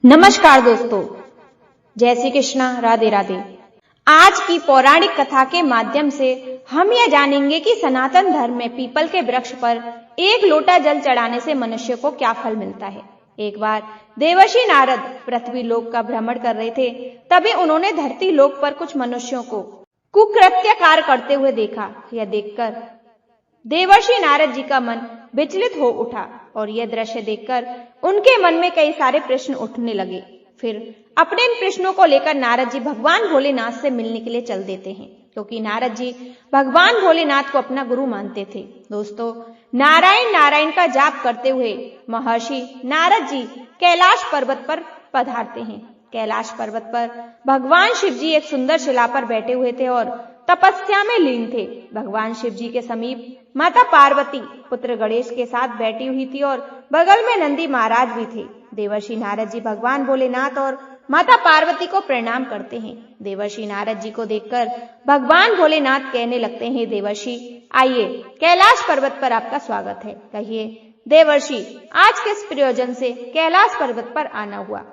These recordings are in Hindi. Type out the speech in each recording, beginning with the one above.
नमस्कार दोस्तों, जय श्री कृष्ण, राधे राधे। आज की पौराणिक कथा के माध्यम से हम यह जानेंगे कि सनातन धर्म में पीपल के वृक्ष पर एक लोटा जल चढ़ाने से मनुष्य को क्या फल मिलता है। एक बार देवर्षि नारद पृथ्वी लोक का भ्रमण कर रहे थे, तभी उन्होंने धरती लोक पर कुछ मनुष्यों को कुकृत्य कार्य करते हुए देखा। यह देखकर देवर्षि नारद जी का मन विचलित हो उठा और यह दृश्य देखकर उनके मन में कई सारे प्रश्न उठने लगे। फिर अपने इन प्रश्नों को लेकर नारद जी भगवान भोलेनाथ से मिलने के लिए चल देते हैं, क्योंकि नारद जी भगवान भोलेनाथ को अपना गुरु मानते थे। दोस्तों, नारायण नारायण का जाप करते हुए महर्षि नारद जी कैलाश पर्वत पर पधारते हैं। कैलाश पर्वत पर भगवान शिव जी एक सुंदर शिला पर बैठे हुए थे और तपस्या में लीन थे। भगवान शिव जी के समीप माता पार्वती पुत्र गणेश के साथ बैठी हुई थी और बगल में नंदी महाराज भी थे। देवर्षि नारद जी भगवान भोलेनाथ और माता पार्वती को प्रणाम करते हैं। देवर्षि नारद जी को देखकर भगवान भोलेनाथ कहने लगते हैं, देवर्षि आइए, कैलाश पर्वत पर आपका स्वागत है। कहिए देवर्षि, आज किस प्रयोजन से कैलाश पर्वत पर आना हुआ?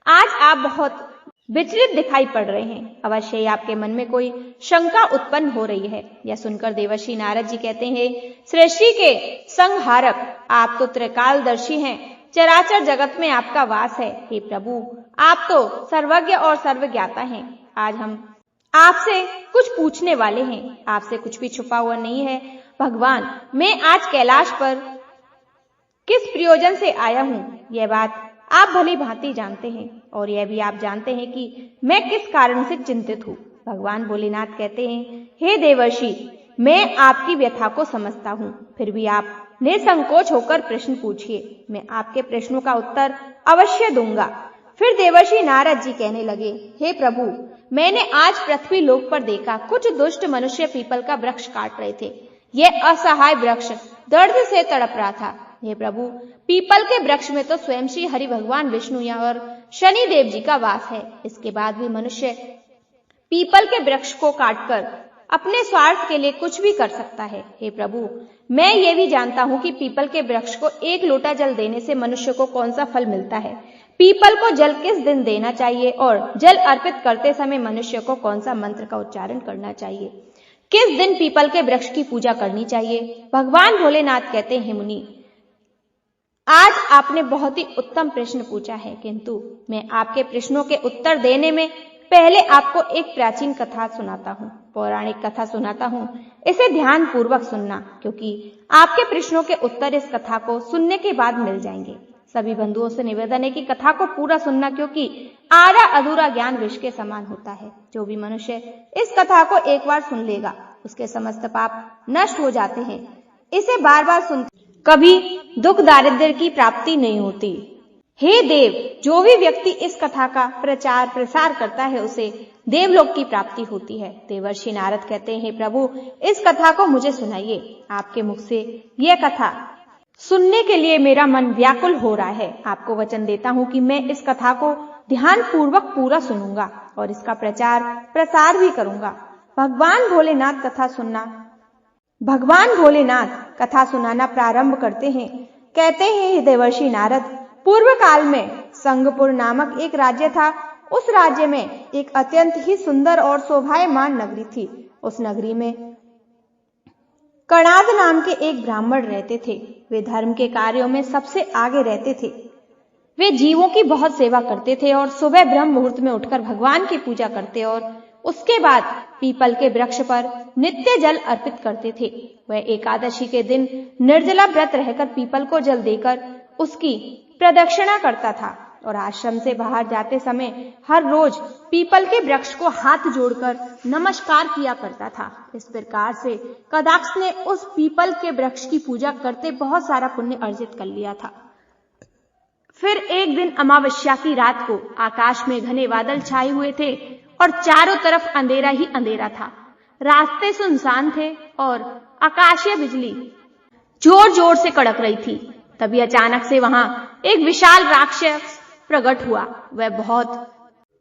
आज आप बहुत विचलित दिखाई पड़ रहे हैं। अवश्य ही आपके मन में कोई शंका उत्पन्न हो रही है। यह सुनकर देवर्षि नारद जी कहते हैं, सृष्टि के संहारक, आप तो त्रिकालदर्शी हैं, चराचर जगत में आपका वास है। हे प्रभु, आप तो सर्वज्ञ और सर्वज्ञाता हैं। आज हम आपसे कुछ पूछने वाले हैं। आपसे कुछ भी छुपा हुआ नहीं है। भगवान, मैं आज कैलाश पर किस प्रयोजन से आया हूं, यह बात आप भली भांति जानते हैं, और यह भी आप जानते हैं कि मैं किस कारण से चिंतित हूँ। भगवान भोलेनाथ कहते हैं, हे देवर्षि, मैं आपकी व्यथा को समझता हूँ, फिर भी आप निसंकोच होकर प्रश्न पूछिए, मैं आपके प्रश्नों का उत्तर अवश्य दूंगा। फिर देवर्षि नारद जी कहने लगे, हे प्रभु, मैंने आज पृथ्वी लोक पर देखा, कुछ दुष्ट मनुष्य पीपल का वृक्ष काट रहे थे। यह असहाय वृक्ष दर्द से तड़प रहा था। हे प्रभु, पीपल के वृक्ष में तो स्वयं श्री हरि भगवान विष्णु या और शनि देव जी का वास है। इसके बाद भी मनुष्य पीपल के वृक्ष को काटकर अपने स्वार्थ के लिए कुछ भी कर सकता है। हे प्रभु, मैं ये भी जानता हूँ कि पीपल के वृक्ष को एक लोटा जल देने से मनुष्य को कौन सा फल मिलता है। पीपल को जल किस दिन देना चाहिए और जल अर्पित करते समय मनुष्य को कौन सा मंत्र का उच्चारण करना चाहिए, किस दिन पीपल के वृक्ष की पूजा करनी चाहिए। भगवान भोलेनाथ कहते हैं, मुनि, आज आपने बहुत ही उत्तम प्रश्न पूछा है, किंतु मैं आपके प्रश्नों के उत्तर देने में पहले आपको एक प्राचीन कथा सुनाता हूँ, पौराणिक कथा सुनाता हूँ। इसे ध्यान पूर्वक सुनना, क्योंकि आपके प्रश्नों के उत्तर इस कथा को सुनने के बाद मिल जाएंगे। सभी बंधुओं से निवेदन है कि कथा को पूरा सुनना, क्योंकि आधा अधूरा ज्ञान विष के समान होता है। जो भी मनुष्य इस कथा को एक बार सुन लेगा, उसके समस्त पाप नष्ट हो जाते हैं। इसे बार बार सुन कभी दुख दारिद्र्य की प्राप्ति नहीं होती। हे देव, जो भी व्यक्ति इस कथा का प्रचार प्रसार करता है, उसे देवलोक की प्राप्ति होती है। देवर्षि नारद कहते हैं, प्रभु, इस कथा को मुझे सुनाइए। आपके मुख से यह कथा सुनने के लिए मेरा मन व्याकुल हो रहा है। आपको वचन देता हूँ कि मैं इस कथा को ध्यान पूर्वक पूरा सुनूंगा और इसका प्रचार प्रसार भी करूंगा। भगवान भोलेनाथ कथा सुनाना प्रारंभ करते हैं। कहते हैं, देवर्षि नारद, पूर्व काल में संगपुर नामक एक राज्य था। उस राज्य में एक अत्यंत ही सुंदर और शोभायमान नगरी थी। उस नगरी में कणाद नाम के एक ब्राह्मण रहते थे। वे धर्म के कार्यों में सबसे आगे रहते थे। वे जीवों की बहुत सेवा करते थे और सुबह ब्रह्म मुहूर्त में उठकर भगवान की पूजा करते और उसके बाद पीपल के वृक्ष पर नित्य जल अर्पित करते थे। वह एकादशी के दिन निर्जला व्रत रहकर पीपल को जल देकर उसकी प्रदक्षिणा करता था और आश्रम से बाहर जाते समय हर रोज पीपल के वृक्ष को हाथ जोड़कर नमस्कार किया करता था। इस प्रकार से कदाक्ष ने उस पीपल के वृक्ष की पूजा करते बहुत सारा पुण्य अर्जित कर लिया था। फिर एक दिन अमावस्या की रात को आकाश में घने बादल छाए हुए थे और चारों तरफ अंधेरा ही अंधेरा था। रास्ते सुनसान थे और आकाशीय बिजली जोर जोर से कड़क रही थी। तभी अचानक से वहां एक विशाल राक्षस प्रकट हुआ। वह बहुत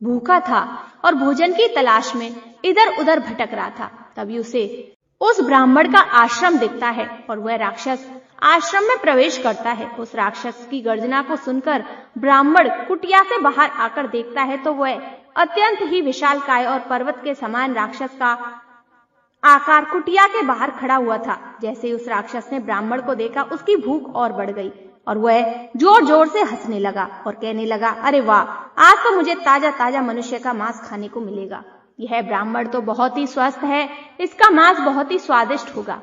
भूखा था और भोजन की तलाश में इधर उधर भटक रहा था। तभी उसे उस ब्राह्मण का आश्रम दिखता है और वह राक्षस आश्रम में प्रवेश करता है। उस राक्षस की गर्जना को सुनकर ब्राह्मण कुटिया से बाहर आकर देखता है तो वह अत्यंत ही विशालकाय और पर्वत के समान राक्षस का आकार कुटिया के बाहर खड़ा हुआ था। जैसे ही उस राक्षस ने ब्राह्मण को देखा, उसकी भूख और बढ़ गई और वह जोर जोर से हंसने लगा और कहने लगा, अरे वाह, आज तो मुझे ताजा ताजा मनुष्य का मांस खाने को मिलेगा। यह ब्राह्मण तो बहुत ही स्वस्थ है, इसका मांस बहुत ही स्वादिष्ट होगा।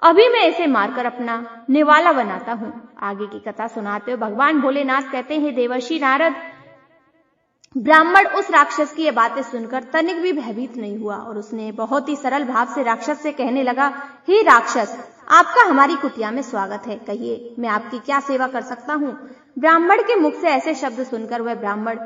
अभी मैं इसे मारकर अपना निवाला बनाता हूँ। आगे की कथा सुनाते हुए भगवान भोलेनाथ कहते हैं, देवर्षि नारद, ब्राह्मण उस राक्षस की ये बातें सुनकर तनिक भी भयभीत नहीं हुआ और उसने बहुत ही सरल भाव से राक्षस से कहने लगा, हे राक्षस, आपका हमारी कुटिया में स्वागत है। कहिए, मैं आपकी क्या सेवा कर सकता हूँ। ब्राह्मण के मुख से ऐसे शब्द सुनकर वह ब्राह्मण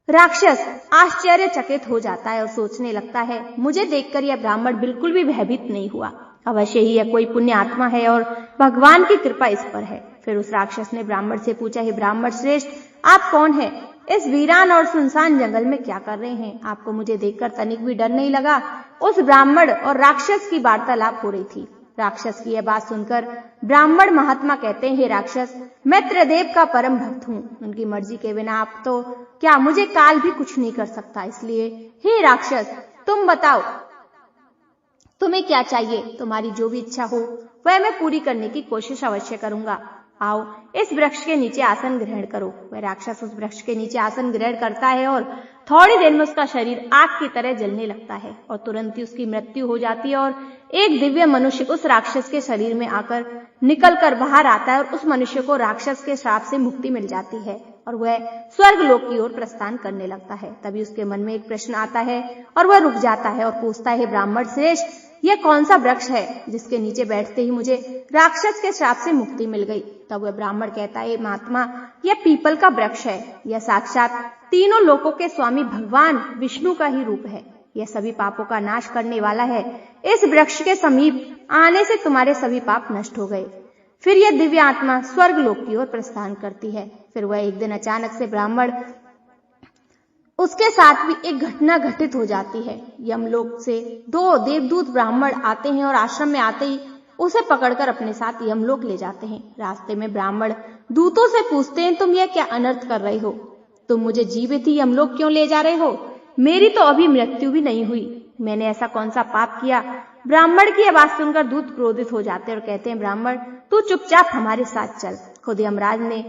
राक्षस आश्चर्यचकित हो जाता है और सोचने लगता है, मुझे देखकर यह ब्राह्मण बिल्कुल भी भयभीत नहीं हुआ। अवश्य ही यह कोई पुण्य आत्मा है और भगवान की कृपा इस पर है। फिर उस राक्षस ने ब्राह्मण से पूछा, हे ब्राह्मण श्रेष्ठ, आप कौन है? इस वीरान और सुनसान जंगल में क्या कर रहे हैं? आपको मुझे देखकर तनिक भी डर नहीं लगा? उस ब्राह्मण और राक्षस की वार्तालाप हो रही थी। राक्षस की यह बात सुनकर ब्राह्मण महात्मा कहते हैं, हे राक्षस, मैं त्रिदेव का परम भक्त हूँ। उनकी मर्जी के बिना आप तो क्या मुझे काल भी कुछ नहीं कर सकता। इसलिए हे राक्षस, तुम बताओ, तुम्हें क्या चाहिए? तुम्हारी जो भी इच्छा हो वह मैं पूरी करने की कोशिश अवश्य करूंगा। आओ, इस वृक्ष के नीचे आसन ग्रहण करो। वह राक्षस उस वृक्ष के नीचे आसन ग्रहण करता है और थोड़ी देर में उसका शरीर आग की तरह जलने लगता है और तुरंत ही उसकी मृत्यु हो जाती है और एक दिव्य मनुष्य उस राक्षस के शरीर में आकर निकलकर बाहर आता है और उस मनुष्य को राक्षस के श्राप से मुक्ति मिल जाती है और वह स्वर्ग लोक की ओर प्रस्थान करने लगता है। तभी उसके मन में एक प्रश्न आता है और वह रुक जाता है और पूछता है, ब्राह्मण श्रेष्ठ, यह कौन सा वृक्ष है जिसके नीचे बैठते ही मुझे राक्षस के श्राप से मुक्ति मिल गई? तब वह ब्राह्मण कहता है, महात्मा, यह पीपल का वृक्ष है। यह साक्षात तीनों लोकों के स्वामी भगवान विष्णु का ही रूप है। यह सभी पापों का नाश करने वाला है। इस वृक्ष के समीप आने से तुम्हारे सभी पाप नष्ट हो गए। फिर यह दिव्य आत्मा स्वर्ग लोक की ओर प्रस्थान करती है। फिर वह एक दिन अचानक से ब्राह्मण उसके साथ भी एक घटना घटित हो जाती है। यमलोक से 2 देवदूत ब्राह्मण आते हैं और आश्रम में आते ही उसे पकड़कर अपने साथ यमलोक ले जाते हैं। रास्ते में ब्राह्मण दूतों से पूछते हैं, तुम यह क्या अनर्थ कर रहे हो? तुम मुझे जीवित ही यमलोक क्यों ले जा रहे हो? मेरी तो अभी मृत्यु भी नहीं हुई। मैंने ऐसा कौन सा पाप किया? ब्राह्मण की यह बात सुनकर दूत क्रोधित हो जाते हैं और कहते हैं, ब्राह्मण, तू चुपचाप हमारे साथ चल। खुद यमराज ने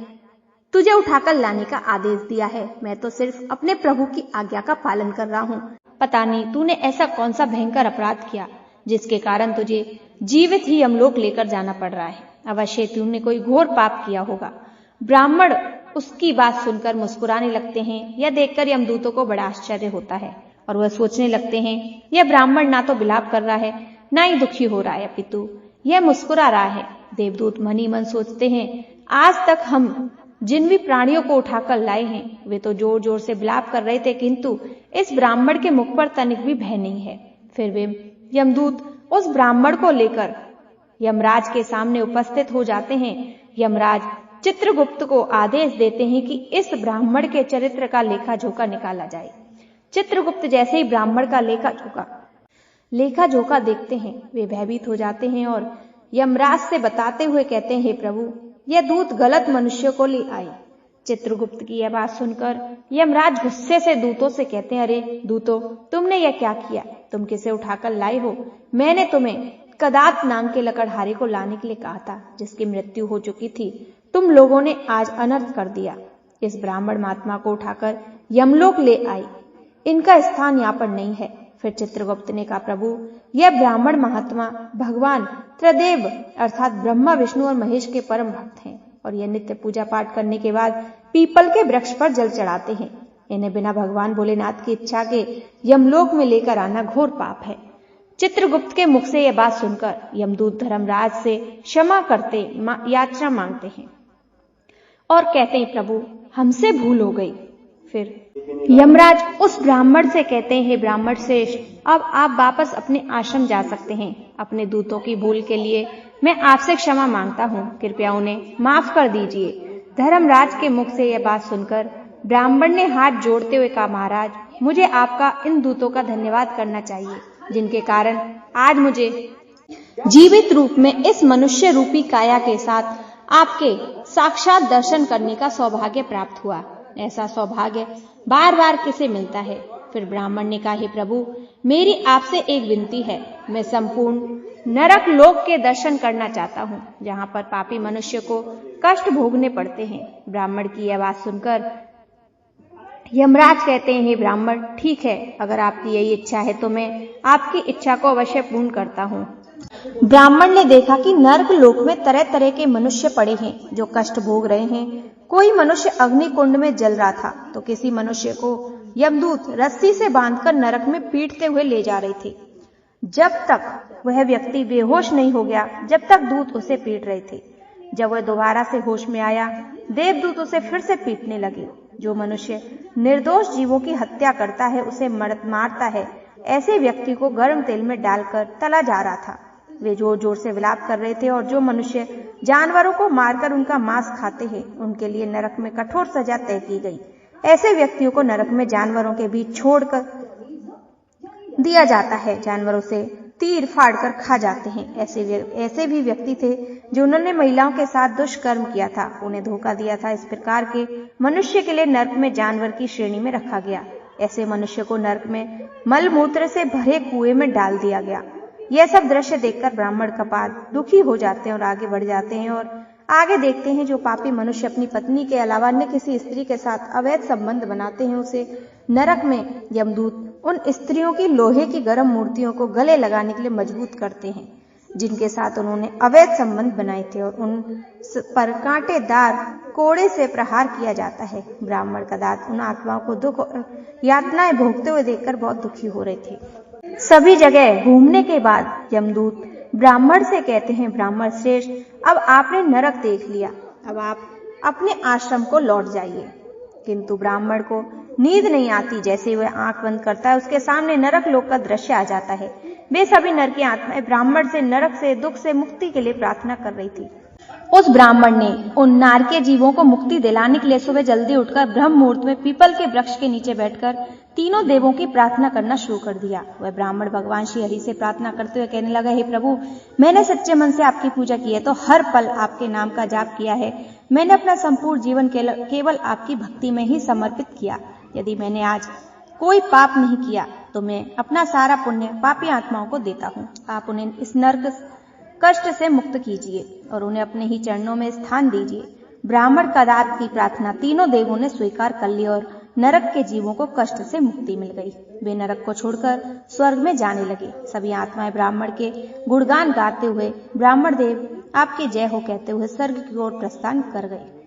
तुझे उठाकर लाने का आदेश दिया है। मैं तो सिर्फ अपने प्रभु की आज्ञा का पालन कर रहा हूँ। पता नहीं तूने ऐसा कौन सा भयंकर अपराध किया जिसके कारण तुझे जीवित ही यमलोक लेकर जाना पड़ रहा है। अवश्य तूने कोई घोर पाप किया होगा। ब्राह्मण उसकी बात सुनकर मुस्कुराने लगते हैं। यह देखकर यमदूतों को बड़ा आश्चर्य होता है और वह सोचने लगते हैं, यह ब्राह्मण ना तो विलाप कर रहा है, ना ही दुखी हो रहा है, अपितु यह मुस्कुरा रहा है। देवदूत मन ही मन सोचते हैं, आज तक हम जिन भी प्राणियों को उठाकर लाए हैं वे तो जोर जोर से विलाप कर रहे थे, किंतु इस ब्राह्मण के मुख पर तनिक भी भय नहीं है। फिर वे यमदूत उस ब्राह्मण को लेकर यमराज के सामने उपस्थित हो जाते हैं। यमराज चित्रगुप्त को आदेश देते हैं कि इस ब्राह्मण के चरित्र का लेखा जोखा निकाला जाए। चित्रगुप्त जैसे ही ब्राह्मण का लेखा जोखा देखते हैं वे भयभीत हो जाते हैं और यमराज से बताते हुए कहते हैं, हे प्रभु, यह दूत गलत मनुष्य को ले आए। चित्रगुप्त की यह बात सुनकर यमराज गुस्से से दूतों से कहते हैं, अरे दूतों, तुमने यह क्या किया? तुम किसे उठाकर लाए हो? मैंने तुम्हें कदात नाम के लकड़हारे को लाने के लिए कहा था, जिसकी मृत्यु हो चुकी थी। तुम लोगों ने आज अनर्थ कर दिया। इस ब्राह्मण महात्मा को उठाकर यमलोक ले आई। इनका स्थान यहाँ पर नहीं है। फिर चित्रगुप्त ने कहा, प्रभु, यह ब्राह्मण महात्मा भगवान त्रिदेव अर्थात ब्रह्मा, विष्णु और महेश के परम भक्त हैं और यह नित्य पूजा पाठ करने के बाद पीपल के वृक्ष पर जल चढ़ाते हैं। इन्हें बिना भगवान भोलेनाथ की इच्छा के यमलोक में लेकर आना घोर पाप है। चित्रगुप्त के मुख से यह बात सुनकर यमदूत धर्मराज से क्षमा करते याचना मांगते हैं और कहते हैं, प्रभु, हमसे भूल हो गई। फिर यमराज उस ब्राह्मण से कहते हैं, हे ब्राह्मण श्रेष्ठ, अब आप वापस अपने आश्रम जा सकते हैं। अपने दूतों की भूल के लिए मैं आपसे क्षमा मांगता हूँ। कृपया उन्हें माफ कर दीजिए। धर्मराज के मुख से यह बात सुनकर ब्राह्मण ने हाथ जोड़ते हुए कहा, महाराज, मुझे आपका इन दूतों का धन्यवाद करना चाहिए, जिनके कारण आज मुझे जीवित रूप में इस मनुष्य रूपी काया के साथ आपके साक्षात दर्शन करने का सौभाग्य प्राप्त हुआ। ऐसा सौभाग्य बार बार किसे मिलता है। फिर ब्राह्मण ने कहा, हे प्रभु, मेरी आपसे एक विनती है। मैं संपूर्ण नरक लोक के दर्शन करना चाहता हूँ, जहाँ पर पापी मनुष्य को कष्ट भोगने पड़ते हैं। ब्राह्मण की यह बात सुनकर यमराज कहते हैं, हे ब्राह्मण, ठीक है, अगर आपकी यही इच्छा है तो मैं आपकी इच्छा को अवश्य पूर्ण करता हूँ। ब्राह्मण ने देखा कि नरक लोक में तरह तरह के मनुष्य पड़े हैं जो कष्ट भोग रहे हैं। कोई मनुष्य अग्नि कुंड में जल रहा था तो किसी मनुष्य को यमदूत रस्सी से बांधकर नरक में पीटते हुए ले जा रहे थे। जब तक वह व्यक्ति बेहोश नहीं हो गया, जब तक दूत उसे पीट रहे थे। जब वह दोबारा से होश में आया, देवदूत उसे फिर से पीटने लगे। जो मनुष्य निर्दोष जीवों की हत्या करता है उसे मारता है। ऐसे व्यक्ति को गर्म तेल में डालकर तला जा रहा था। वे जोर जोर से विलाप कर रहे थे। और जो मनुष्य जानवरों को मारकर उनका मांस खाते हैं, उनके लिए नरक में कठोर सजा तय की गई। ऐसे व्यक्तियों को नरक में जानवरों के बीच छोड़कर दिया जाता है। जानवरों से तीर फाड़कर खा जाते हैं। ऐसे भी व्यक्ति थे जो उन्होंने महिलाओं के साथ दुष्कर्म किया था, उन्हें धोखा दिया था। इस प्रकार के मनुष्य के लिए नरक में जानवर की श्रेणी में रखा गया। ऐसे मनुष्य को नरक में मलमूत्र से भरे कुएं में डाल दिया गया। यह सब दृश्य देखकर ब्राह्मण कपाल दुखी हो जाते हैं और आगे बढ़ जाते हैं और आगे देखते हैं जो पापी मनुष्य अपनी पत्नी के अलावा अन्य किसी स्त्री के साथ अवैध संबंध बनाते हैं, उसे नरक में यमदूत उन स्त्रियों की लोहे की गर्म मूर्तियों को गले लगाने के लिए मजबूत करते हैं जिनके साथ उन्होंने अवैध संबंध बनाए थे, और उन पर कांटेदार कोड़े से प्रहार किया जाता है। ब्राह्मण का दास उन आत्माओं को दुख और यातनाएं भोगते हुए देखकर बहुत दुखी हो रहे थे। सभी जगह घूमने के बाद यमदूत ब्राह्मण से कहते हैं, ब्राह्मण श्रेष्ठ, अब आपने नरक देख लिया, अब आप अपने आश्रम को लौट जाइए। किंतु ब्राह्मण को नींद नहीं आती। जैसे वह आंख बंद करता है, उसके सामने नरक लोक का दृश्य आ जाता है। वे सभी नर की आत्माएं ब्राह्मण से नरक से दुख से मुक्ति के लिए प्रार्थना कर रही थी। उस ब्राह्मण ने उन नारकीय जीवों को मुक्ति दिलाने के लिए सुबह जल्दी उठकर ब्रह्म मुहूर्त में पीपल के वृक्ष के नीचे बैठकर तीनों देवों की प्रार्थना करना शुरू कर दिया। वह ब्राह्मण भगवान श्री हरि से प्रार्थना करते हुए कहने लगा, हे प्रभु, मैंने सच्चे मन से आपकी पूजा की है, तो हर पल आपके नाम का जाप किया है। मैंने अपना संपूर्ण जीवन केवल आपकी भक्ति में ही समर्पित किया। यदि मैंने आज कोई पाप नहीं किया तो मैं अपना सारा पुण्य पापी आत्माओं को देता हूँ। आप उन्हें इस नरक कष्ट से मुक्त कीजिए और उन्हें अपने ही चरणों में स्थान दीजिए। ब्राह्मण कदार की प्रार्थना तीनों देवों ने स्वीकार कर ली और नरक के जीवों को कष्ट से मुक्ति मिल गई। वे नरक को छोड़कर स्वर्ग में जाने लगे। सभी आत्माएं ब्राह्मण के गुणगान गाते हुए ब्राह्मण देव आपकी जय हो कहते हुए स्वर्ग की ओर प्रस्थान कर गए।